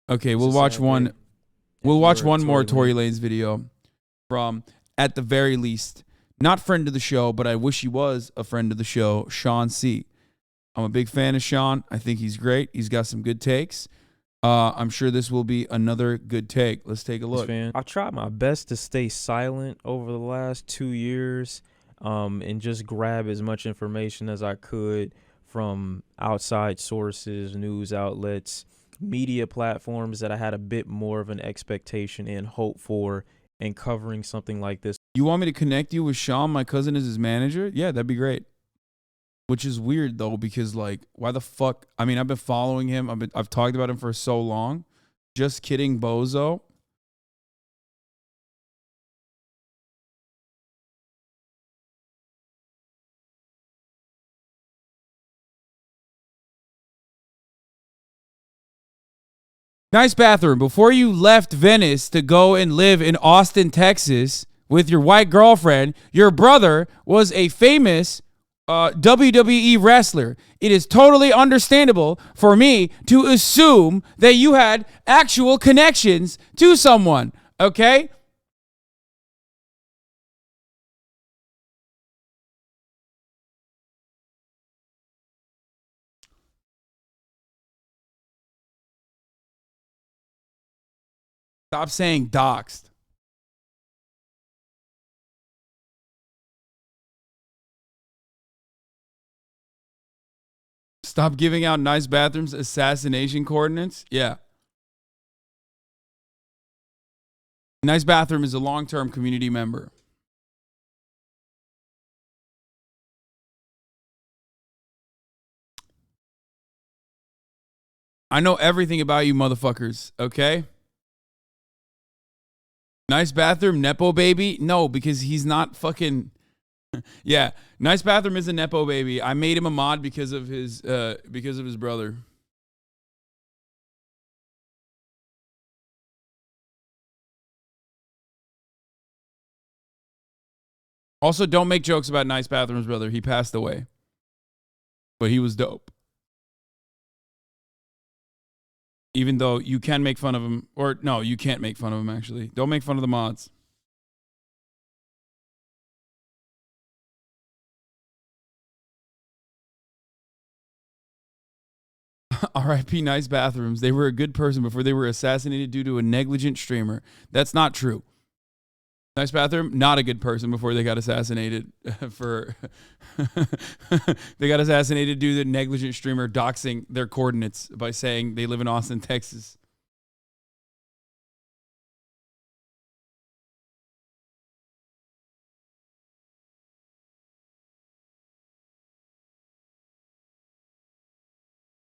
Okay, we'll watch one. We'll watch one more Tory Lanez video from, at the very least, not friend of the show, but I wish he was a friend of the show, ShawnCee. I'm a big fan of Sean. I think he's great. He's got some good takes. I'm sure this will be another good take. Let's take a look. I've tried my best to stay silent over the last 2 years and just grab as much information as I could from outside sources, news outlets, media platforms that I had a bit more of an expectation and hope for in covering something like this. You want me to connect you with Sean? My cousin is his manager? Yeah, that'd be great. Which is weird, though, because, like, why the fuck? I mean, I've been following him. I've talked about him for so long. Just kidding, bozo. Nice bathroom. Before you left Venice to go and live in Austin, Texas with your white girlfriend, your brother was a famous WWE wrestler. It is totally understandable for me to assume that you had actual connections to someone, okay? Stop saying doxed. Stop giving out nice bathrooms assassination coordinates. Yeah. Nice bathroom is a long-term community member. I know everything about you motherfuckers, okay? Nice bathroom, Nepo baby? No, because he's not fucking... Yeah, nice bathroom is a Nepo baby. I made him a mod because of his brother. Also, don't make jokes about nice bathrooms, brother. He passed away. But he was dope. Even though you can make fun of him. Or, no, you can't make fun of him, actually. Don't make fun of the mods. R.I.P. nice bathrooms. They were a good person before they were assassinated due to a negligent streamer. That's not true. Nice bathroom, not a good person before they got assassinated for they got assassinated due to the negligent streamer doxing their coordinates by saying they live in Austin, Texas.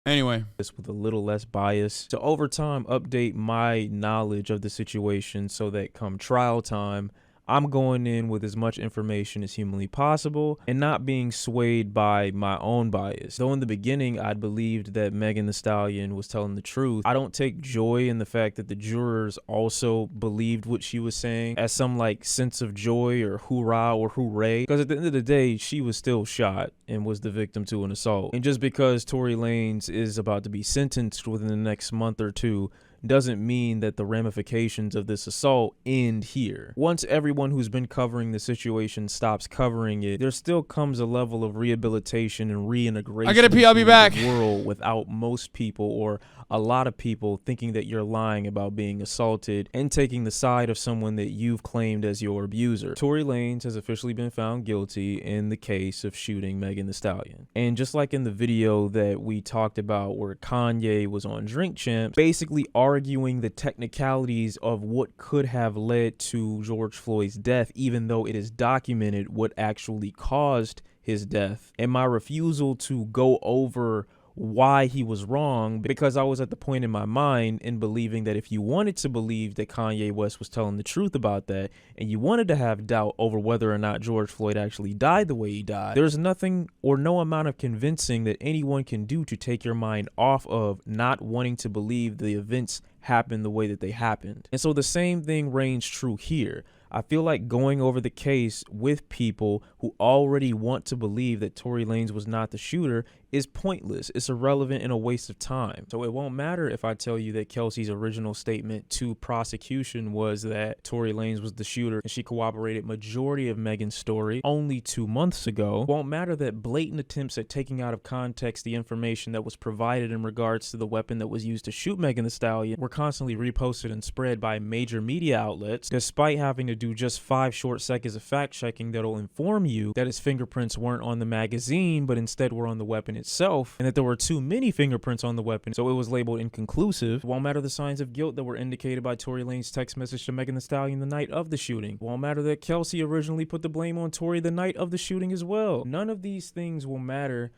Anyway, this with a little less bias to over time update my knowledge of the situation so that come trial time, I'm going in with as much information as humanly possible and not being swayed by my own bias. Though in the beginning, I'd believed that Megan Thee Stallion was telling the truth, I don't take joy in the fact that the jurors also believed what she was saying as some like sense of joy or hoorah or hooray. Because at the end of the day, she was still shot and was the victim to an assault. And just because Tory Lanez is about to be sentenced within the next month or two doesn't mean that the ramifications of this assault end here. Once everyone who's been covering the situation stops covering it, there still comes a level of rehabilitation and reintegration. I gotta pee, I'll be back. The world without most people or a lot of people thinking that you're lying about being assaulted and taking the side of someone that you've claimed as your abuser. Tory Lanez has officially been found guilty in the case of shooting Megan Thee Stallion. And just like in the video that we talked about where Kanye was on Drink Champs, basically arguing the technicalities of what could have led to George Floyd's death, even though it is documented what actually caused his death. And my refusal to go over why he was wrong, because I was at the point in my mind in believing that if you wanted to believe that Kanye West was telling the truth about that, and you wanted to have doubt over whether or not George Floyd actually died the way he died, there's nothing or no amount of convincing that anyone can do to take your mind off of not wanting to believe the events happen the way that they happened. And so the same thing reigns true here. I feel like going over the case with people who already want to believe that Tory Lanez was not the shooter is pointless. It's irrelevant and a waste of time. So it won't matter if I tell you that Kelsey's original statement to prosecution was that Tory Lanez was the shooter and she corroborated majority of Megan's story only 2 months ago. It won't matter that blatant attempts at taking out of context the information that was provided in regards to the weapon that was used to shoot Megan Thee Stallion were constantly reposted and spread by major media outlets, despite having to do just 5 short seconds of fact checking that'll inform you that his fingerprints weren't on the magazine but instead were on the weapon itself, and that there were too many fingerprints on the weapon, so it was labeled inconclusive. It won't matter the signs of guilt that were indicated by Tory Lanez's text message to Megan Thee Stallion the night of the shooting. It won't matter that Kelsey originally put the blame on Tory the night of the shooting as well. None of these things will matter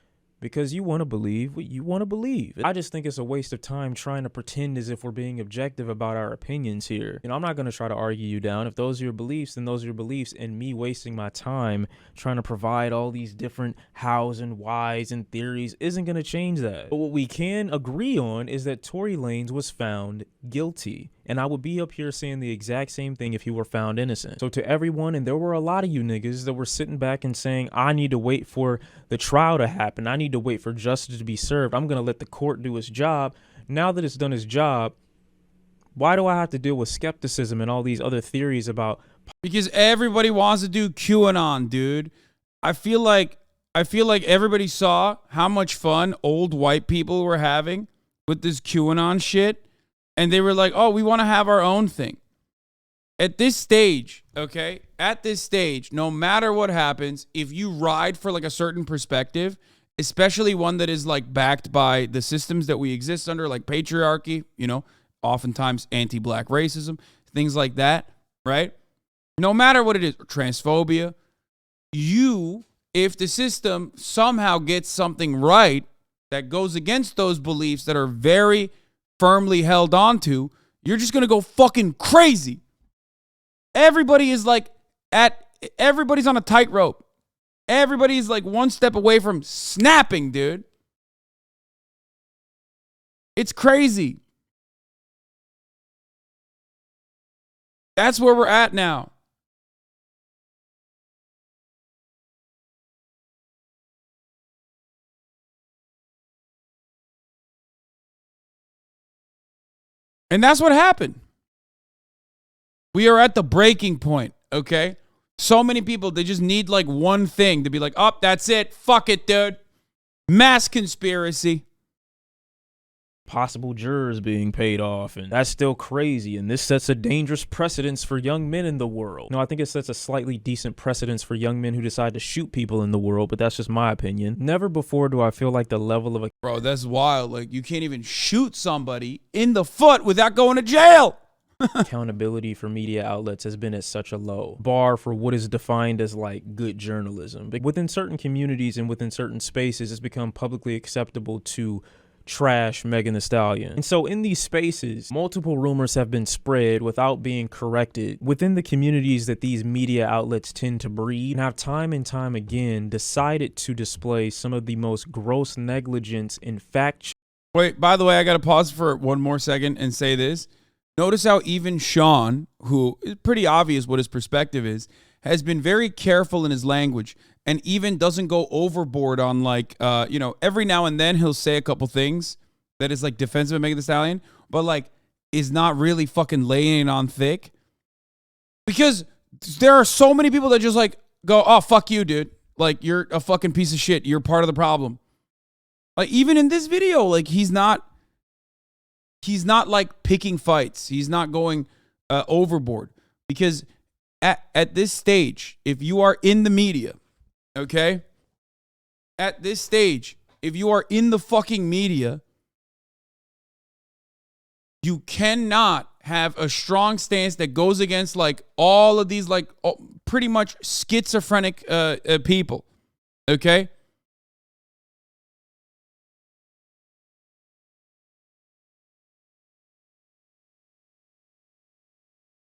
because you want to believe what you want to believe. I just think it's a waste of time trying to pretend as if we're being objective about our opinions here. You know, I'm not going to try to argue you down. If those are your beliefs, then those are your beliefs, and me wasting my time trying to provide all these different hows and whys and theories isn't going to change that. But what we can agree on is that Tory Lanez was found guilty. And I would be up here saying the exact same thing if he were found innocent. So to everyone, and there were a lot of you niggas that were sitting back and saying, I need to wait for the trial to happen. I need to wait for justice to be served. I'm going to let the court do its job. Now that it's done its job, why do I have to deal with skepticism and all these other theories about? Because everybody wants to do QAnon, dude. I feel like everybody saw how much fun old white people were having with this QAnon shit. And they were like, oh, we want to have our own thing. At this stage, okay, no matter what happens, if you ride for like a certain perspective, especially one that is like backed by the systems that we exist under, like patriarchy, you know, oftentimes anti-black racism, things like that, right? No matter what it is, transphobia, if the system somehow gets something right that goes against those beliefs that are very firmly held onto, you're just gonna go fucking crazy. Everybody's on a tightrope. Everybody's like one step away from snapping, dude. It's crazy. That's where we're at now. And that's what happened. We are at the breaking point, okay? So many people, they just need like one thing to be like, oh, that's it. Fuck it, dude. Mass conspiracy. Possible jurors being paid off, and that's still crazy, and this sets a dangerous precedence for young men in the world. No, I think it sets a slightly decent precedence for young men who decide to shoot people in the world, but that's just my opinion. Never before do I feel like the level of Bro, that's wild. Like, you can't even shoot somebody in the foot without going to jail. accountability for media outlets has been at such a low bar for what is defined as like good journalism. But within certain communities and within certain spaces, it's become publicly acceptable to trash Megan Thee Stallion. And so in these spaces, multiple rumors have been spread without being corrected within the communities that these media outlets tend to breed, and have time and time again decided to display some of the most gross negligence in fact. Wait, by the way, I got to pause for one more second and say this. Notice how even Sean, who is pretty obvious what his perspective is, has been very careful in his language and even doesn't go overboard on like, every now and then he'll say a couple things that is like defensive of Megan Thee Stallion, but like is not really fucking laying it on thick. Because there are so many people that just like go, oh, fuck you, dude. Like, you're a fucking piece of shit. You're part of the problem. Like, even in this video, like he's not like picking fights. He's not going overboard, because at this stage, if you are in the media, okay, at this stage, if you are in the fucking media, you cannot have a strong stance that goes against like all of these like pretty much schizophrenic people, okay?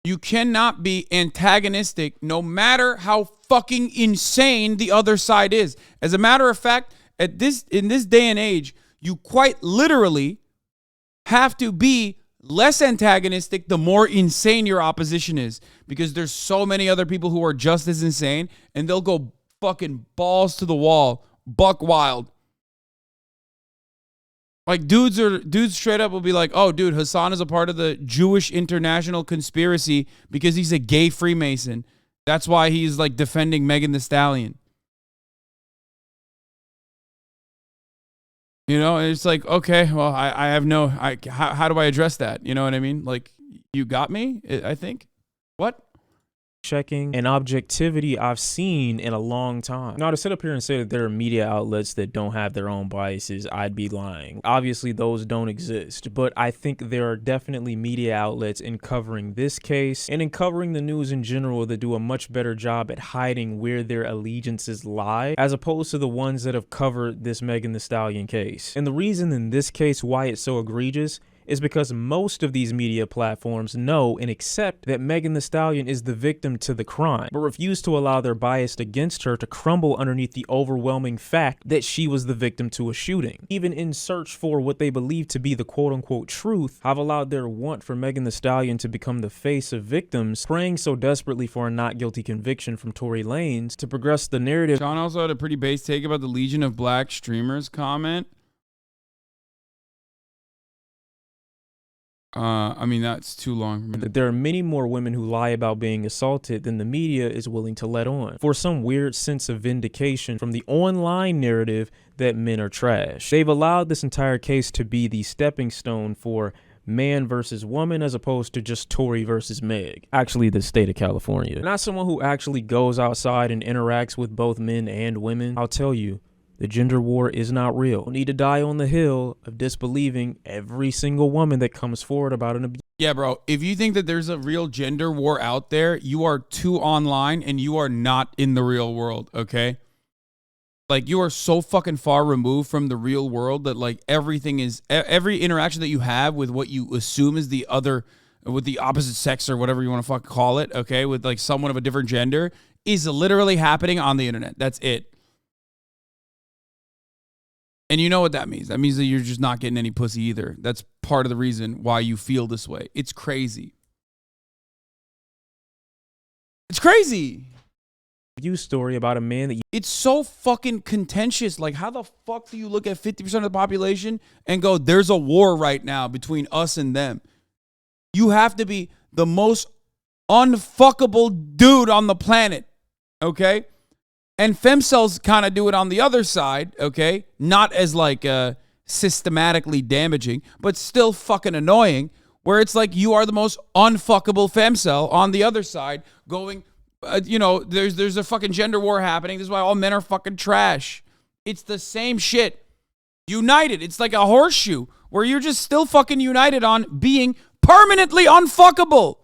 You cannot be antagonistic no matter how fucking insane the other side is. As a matter of fact, in this day and age, you quite literally have to be less antagonistic, the more insane your opposition is, because there's so many other people who are just as insane, and they'll go fucking balls to the wall, buck wild. Like dudes straight up will be like, oh, dude, Hasan is a part of the Jewish international conspiracy because he's a gay Freemason. That's why he's like defending Megan Thee Stallion. You know, it's like, okay, well, I have no, how do I address that? You know what I mean? Like, you got me, I think. What? Checking and objectivity I've seen in a long time. Now, to sit up here and say that there are media outlets that don't have their own biases, I'd be lying. Obviously, those don't exist, but I think there are definitely media outlets in covering this case and in covering the news in general that do a much better job at hiding where their allegiances lie, as opposed to the ones that have covered this Megan Thee Stallion case. And the reason in this case why it's so egregious is because most of these media platforms know and accept that Megan Thee Stallion is the victim to the crime, but refuse to allow their bias against her to crumble underneath the overwhelming fact that she was the victim to a shooting. Even in search for what they believe to be the quote-unquote truth, have allowed their want for Megan Thee Stallion to become the face of victims, praying so desperately for a not guilty conviction from Tory Lanez to progress the narrative. Sean also had a pretty base take about the Legion of Black Streamers comment. I mean, that's too long. There are many more women who lie about being assaulted than the media is willing to let on, for some weird sense of vindication from the online narrative that men are trash. They've allowed this entire case to be the stepping stone for man versus woman, as opposed to just Tory versus Meg. Actually, the state of California. Not someone who actually goes outside and interacts with both men and women. I'll tell you, the gender war is not real. You need to die on the hill of disbelieving every single woman that comes forward about an abuse. Yeah, bro. If you think that there's a real gender war out there, you are too online and you are not in the real world, okay? Like, you are so fucking far removed from the real world that, like, everything is, every interaction that you have with what you assume is the other, with the opposite sex or whatever you want to fucking call it, okay, with, like, someone of a different gender, is literally happening on the internet. That's it. And you know what that means. That means that you're just not getting any pussy either. That's part of the reason why you feel this way. It's crazy. It's crazy. Abuse story about a man that you... It's so fucking contentious. Like, how the fuck do you look at 50% of the population and go, there's a war right now between us and them? You have to be the most unfuckable dude on the planet, okay? And femcells kind of do it on the other side, okay? Not as like systematically damaging, but still fucking annoying, where it's like you are the most unfuckable femcell on the other side going, you know, there's a fucking gender war happening. This is why all men are fucking trash. It's the same shit. United. It's like a horseshoe where you're just still fucking united on being permanently unfuckable.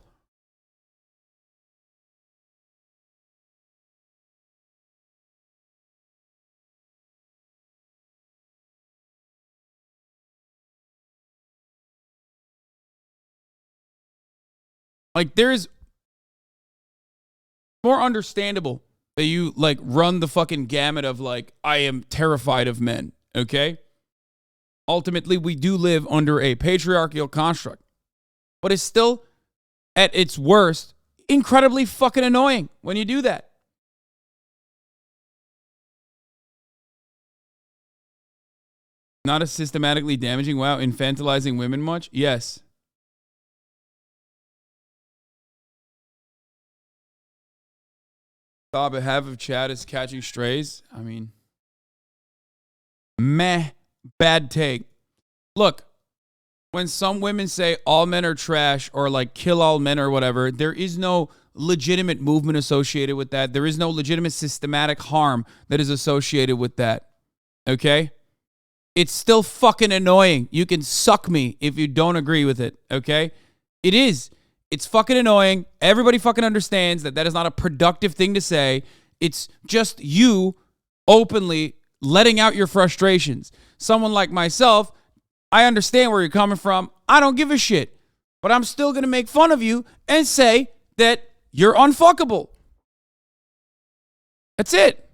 Like, there's more understandable that you, like, run the fucking gamut of, like, I am terrified of men, okay? Ultimately, we do live under a patriarchal construct. But it's still, at its worst, incredibly fucking annoying when you do that. Not as systematically damaging. Wow, infantilizing women much? Yes. Thought half of Chad is catching strays. I mean, meh, bad take. Look, when some women say all men are trash or like kill all men or whatever, there is no legitimate movement associated with that. There is no legitimate systematic harm that is associated with that. Okay? It's still fucking annoying. You can suck me if you don't agree with it. Okay? It is. It's fucking annoying. Everybody fucking understands that that is not a productive thing to say. It's just you openly letting out your frustrations. Someone like myself, I understand where you're coming from. I don't give a shit. But I'm still going to make fun of you and say that you're unfuckable. That's it.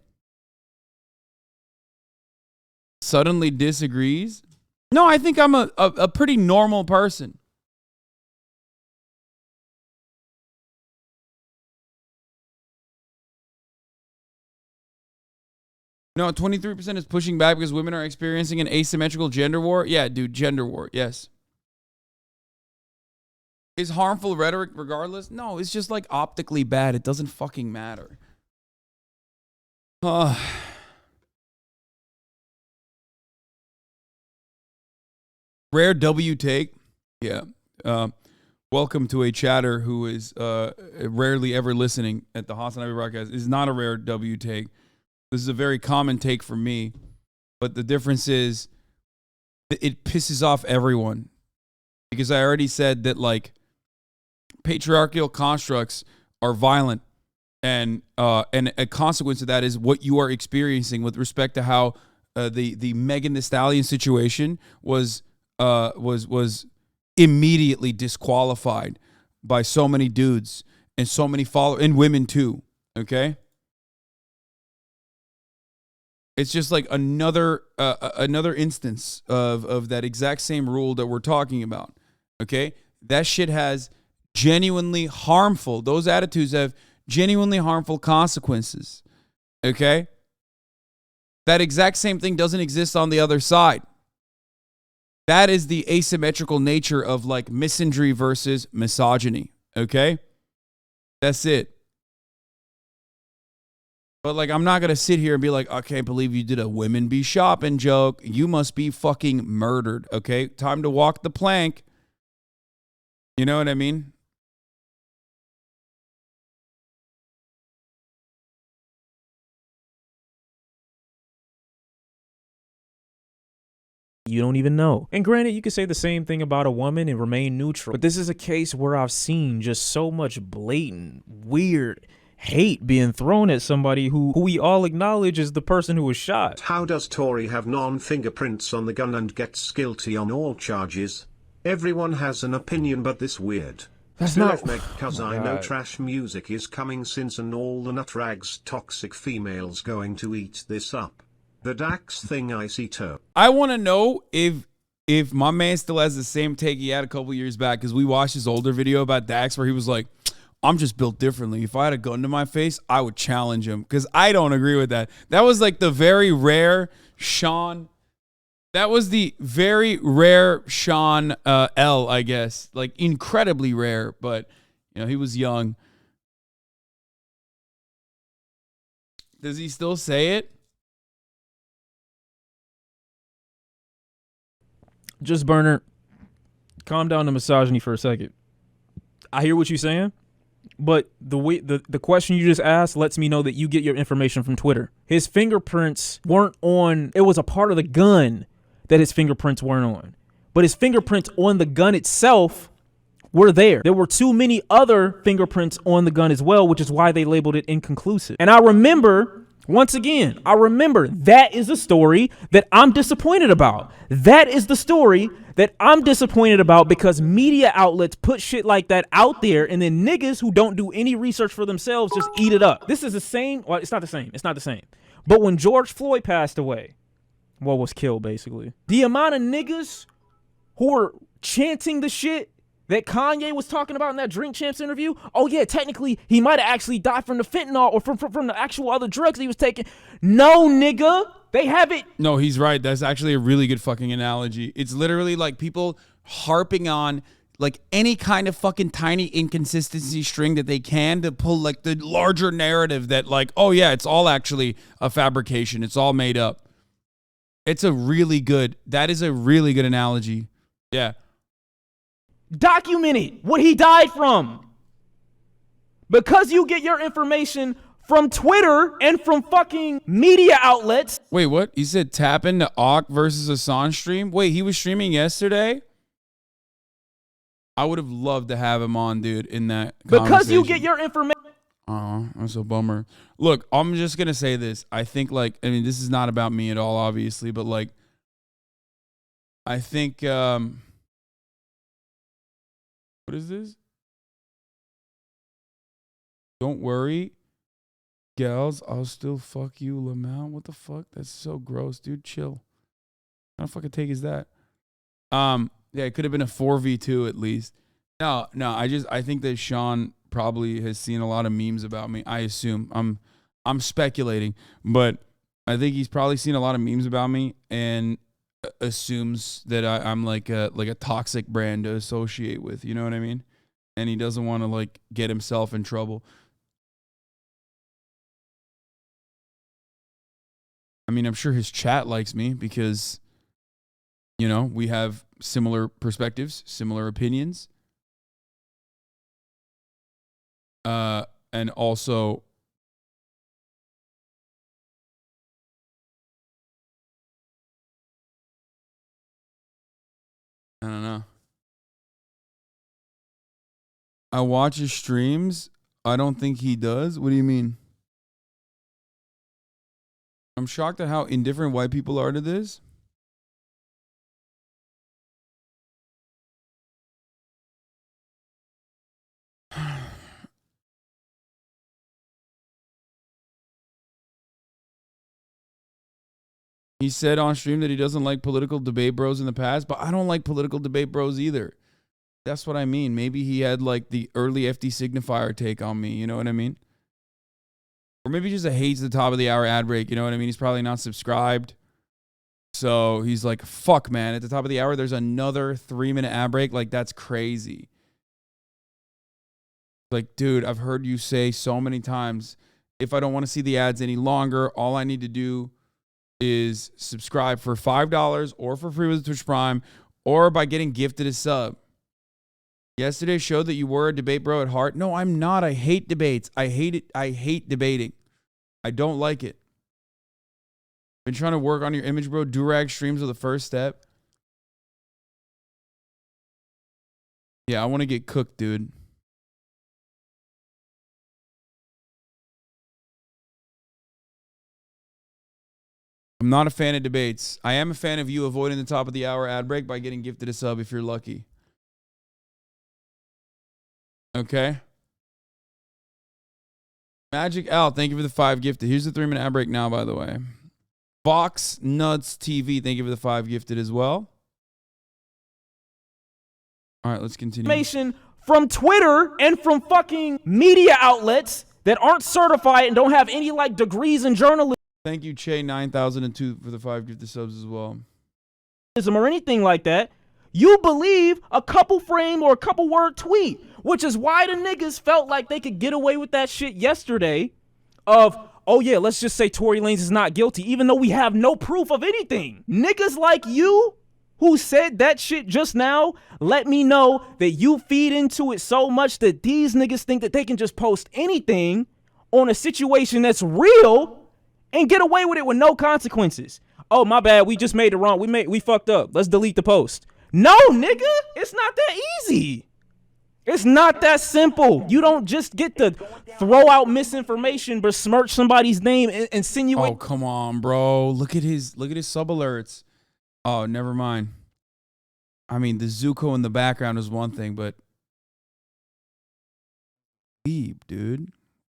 Suddenly disagrees? No, I think I'm a pretty normal person. No, 23% is pushing back because women are experiencing an asymmetrical gender war. Yeah, dude, gender war. Yes. Is harmful rhetoric regardless? No, it's just like optically bad. It doesn't fucking matter. Rare W take. Yeah. Welcome to a chatter who is rarely ever listening at the HasanAbi broadcast. It's not a rare W take. This is a very common take for me. But the difference is it pisses off everyone. Because I already said that, like, patriarchal constructs are violent. And a consequence of that is what you are experiencing with respect to how the Megan Thee Stallion situation was immediately disqualified by so many dudes and so many followers and women too. Okay, it's just like another instance of that exact same rule that we're talking about. Okay, that shit has genuinely harmful. Those attitudes have genuinely harmful consequences. Okay, that exact same thing doesn't exist on the other side. That is the asymmetrical nature of like misandry versus misogyny. Okay? That's it. But like, I'm not going to sit here and be like, I can't believe you did a women be shopping joke. You must be fucking murdered. Okay? Time to walk the plank. You know what I mean? You don't even know. And granted, you could say the same thing about a woman and remain neutral. But this is a case where I've seen just so much blatant, weird hate being thrown at somebody who we all acknowledge is the person who was shot. How does Tory have non-fingerprints on the gun and gets guilty on all charges? Everyone has an opinion, but this weird. That's not... Cause I know trash music is coming since and all the nutrags toxic females going to eat this up. The Dax thing I see too. I want to know if my man still has the same take he had a couple years back, because we watched his older video about Dax where he was like, I'm just built differently. If I had a gun to my face, I would challenge him, because I don't agree with that. That was like the very rare Sean. That was the very rare Sean L, I guess. Like incredibly rare, but you know, he was young. Does he still say it? Just Burner, calm down the misogyny for a second. I hear what you're saying, but the way the question you just asked lets me know that you get your information from Twitter. His fingerprints weren't on. It was a part of the gun that his fingerprints weren't on, but his fingerprints on the gun itself were there. There were too many other fingerprints on the gun as well, which is why they labeled it inconclusive. And I remember. Once again, I remember that is a story that I'm disappointed about. That is the story that I'm disappointed about, because media outlets put shit like that out there, and then niggas who don't do any research for themselves just eat it up. This is the same. Well, it's not the same. It's not the same. But when George Floyd passed away, well, was killed basically, the amount of niggas who were chanting the shit that Kanye was talking about in that Drink Champs interview. Oh yeah, technically he might have actually died from the fentanyl or from the actual other drugs he was taking. No, nigga, they have it. No, he's right. That's actually a really good fucking analogy. It's literally like people harping on like any kind of fucking tiny inconsistency string that they can to pull like the larger narrative that like, oh yeah, it's all actually a fabrication. It's all made up. That is a really good analogy. Yeah. Documented what he died from. Because you get your information from Twitter and from fucking media outlets. Wait, what? You said tap into Auk versus Hasan stream? Wait, he was streaming yesterday? I would have loved to have him on, dude, in that because you get your information. Oh, that's a bummer. Look, I'm just going to say this. I think, like, I mean, this is not about me at all, obviously, but, like, I think, what is this? Don't worry, gals. I'll still fuck you, Lamau. What the fuck? That's so gross, dude. Chill. How the fucking take is that? Yeah, it could have been a 4v2 at least. No. I think that Sean probably has seen a lot of memes about me. I assume. I'm speculating, but I think he's probably seen a lot of memes about me and assumes that I'm like a toxic brand to associate with. You know what I mean? And he doesn't want to like get himself in trouble. I mean, I'm sure his chat likes me because, you know, we have similar perspectives, similar opinions. And also, I don't know. I watch his streams. I don't think he does. What do you mean? I'm shocked at how indifferent white people are to this. He said on stream that he doesn't like political debate bros in the past, but I don't like political debate bros either. That's what I mean. Maybe he had like the early FD signifier take on me. You know what I mean? Or maybe just hates the top of the hour ad break. You know what I mean? He's probably not subscribed. So he's like, fuck, man. At the top of the hour, there's another 3-minute ad break. Like, that's crazy. Like, dude, I've heard you say so many times, if I don't want to see the ads any longer, all I need to do is subscribe for $5 or for free with Twitch Prime or by getting gifted a sub. Yesterday showed that you were a debate bro at heart. No, I'm not. I hate debates. I hate it. I hate debating. I don't like it. Been trying to work on your image, bro. Durag streams are the first step. Yeah, I want to get cooked, dude. I'm not a fan of debates. I am a fan of you avoiding the top of the hour ad break by getting gifted a sub if you're lucky. Okay. Magic Al, thank you for the 5 gifted. Here's the 3-minute ad break now, by the way. Fox Nuts TV, thank you for the 5 gifted as well. All right, let's continue. Information from Twitter and from fucking media outlets that aren't certified and don't have any like degrees in journalism. Thank you, Che 9002 for the 5 gifted subs as well. Or anything like that. You believe a couple frame or a couple word tweet, which is why the niggas felt like they could get away with that shit yesterday of, oh yeah, let's just say Tory Lanez is not guilty, even though we have no proof of anything. Niggas like you who said that shit just now, let me know that you feed into it so much that these niggas think that they can just post anything on a situation that's real and get away with it with no consequences. Oh, my bad, we just made it wrong. We fucked up. Let's delete the post. No, nigga, it's not that easy. It's not that simple. You don't just get to throw out misinformation, besmirch somebody's name, and insinuate. Oh, come on, bro. Look at his sub alerts. Oh, never mind. I mean, the Zuko in the background is one thing, but dude.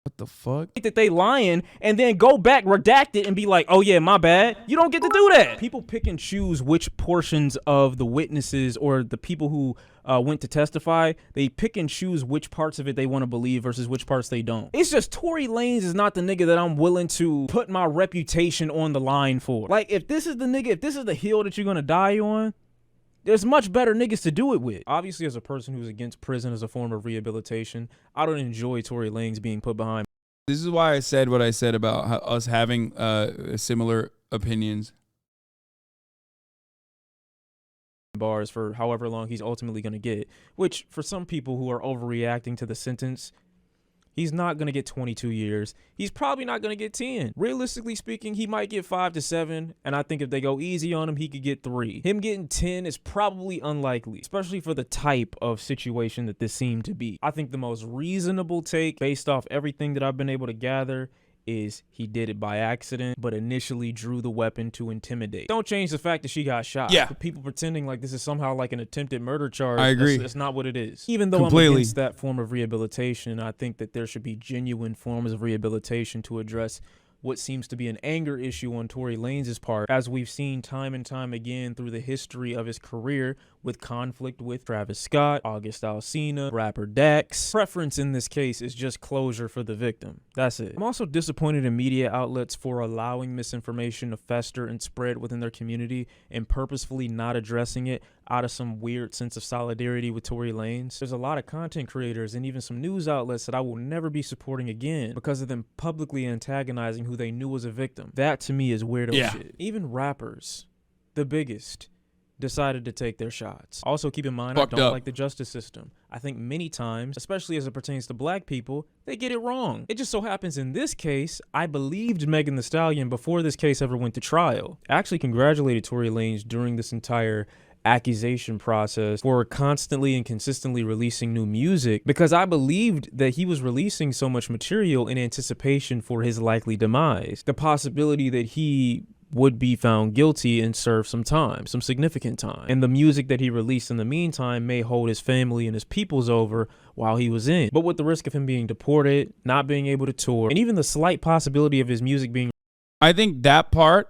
What the fuck? That they lying and then go back, redact it, and be like, oh yeah, my bad. You don't get to do that. People pick and choose which portions of the witnesses or the people who went to testify, they pick and choose which parts of it they want to believe versus which parts they don't. It's just Tory Lanez is not the nigga that I'm willing to put my reputation on the line for. Like, if this is the nigga, if this is the hill that you're gonna die on, there's much better niggas to do it with. Obviously, as a person who's against prison as a form of rehabilitation, I don't enjoy Tory Lanez being put behind. This is why I said what I said about us having similar opinions. Bars for however long he's ultimately going to get, which for some people who are overreacting to the sentence, he's not going to get 22 years. He's probably not going to get 10. Realistically speaking, he might get 5 to 7, and I think if they go easy on him, he could get 3. Him getting 10 is probably unlikely, especially for the type of situation that this seemed to be. I think the most reasonable take, based off everything that I've been able to gather, is he did it by accident, but initially drew the weapon to intimidate. Don't change the fact that she got shot. Yeah. For people pretending like this is somehow like an attempted murder charge, I agree. That's not what it is. Even though Completely. I'm against that form of rehabilitation, I think that there should be genuine forms of rehabilitation to address what seems to be an anger issue on Tory Lanez's part, as we've seen time and time again through the history of his career with conflict with Travis Scott, August Alsina, rapper Dax. Preference in this case is just closure for the victim. That's it. I'm also disappointed in media outlets for allowing misinformation to fester and spread within their community and purposefully not addressing it out of some weird sense of solidarity with Tory Lanez. There's a lot of content creators and even some news outlets that I will never be supporting again because of them publicly antagonizing who they knew was a victim. That to me is weirdo shit. Even rappers, the biggest, decided to take their shots. Also, keep in mind, I don't like the justice system. I think many times, especially as it pertains to black people, they get it wrong. It just so happens in this case, I believed Megan Thee Stallion before this case ever went to trial. I actually congratulated Tory Lanez during this entire accusation process for constantly and consistently releasing new music because I believed that he was releasing so much material in anticipation for his likely demise. The possibility that he would be found guilty and serve some time, some significant time. And the music that he released in the meantime may hold his family and his peoples over while he was in. But with the risk of him being deported, not being able to tour, and even the slight possibility of his music being... I think that part,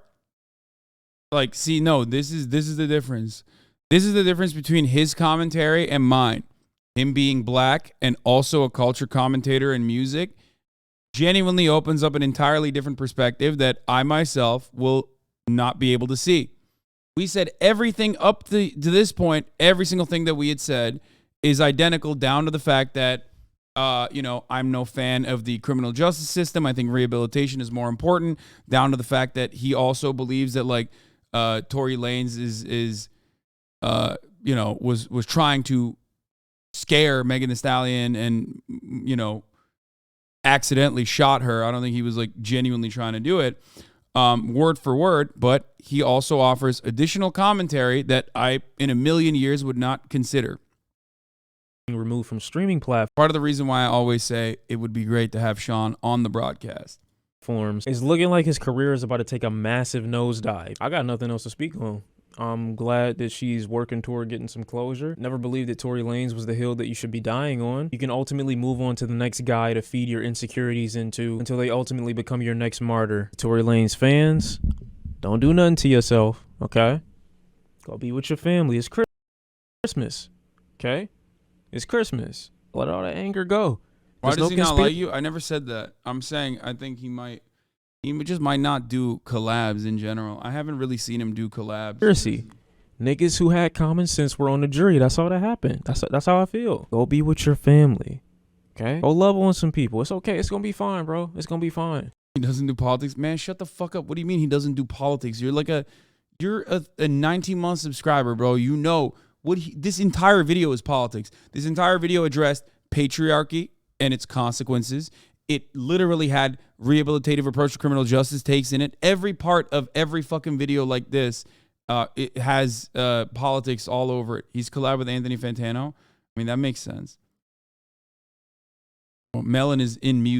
like, see, no, this is the difference. This is the difference between his commentary and mine. Him being black and also a culture commentator in music genuinely opens up an entirely different perspective that I myself will not be able to see. We said everything up to this point, every single thing that we had said is identical down to the fact that, I'm no fan of the criminal justice system. I think rehabilitation is more important, down to the fact that he also believes that, like, Tory Lanez was trying to scare Megan Thee Stallion and, accidentally shot her. I don't think he was, like, genuinely trying to do it, word for word, but he also offers additional commentary that I, in a million years, would not consider. Removed from streaming platforms. Part of the reason why I always say it would be great to have Sean on the broadcast. Is looking like his career is about to take a massive nosedive. I got nothing else to speak on. I'm glad that she's working toward getting some closure. Never believed that Tory Lanez was the hill that you should be dying on. You can ultimately move on to the next guy to feed your insecurities into until they ultimately become your next martyr. Tory Lanez fans, don't do nothing to yourself, okay? Go be with your family. It's Christmas, okay? It's Christmas. Let all that anger go. Why does he not like you? I never said that. I'm saying I think he just might not do collabs in general. I haven't really seen him do collabs. Seriously, niggas who had common sense were on the jury. That's all that happened. That's how I feel. Go be with your family, okay? Go love on some people. It's okay. It's gonna be fine, bro. It's gonna be fine. He doesn't do politics, man. Shut the fuck up. What do you mean he doesn't do politics? You're a 19-month subscriber, bro. You know this entire video is politics. This entire video addressed patriarchy and its consequences. It literally had rehabilitative approach to criminal justice takes in it. Every part of every fucking video like this, it has politics all over it. He's collabed with Anthony Fantano. I mean, that makes sense. Well, Melon is in music.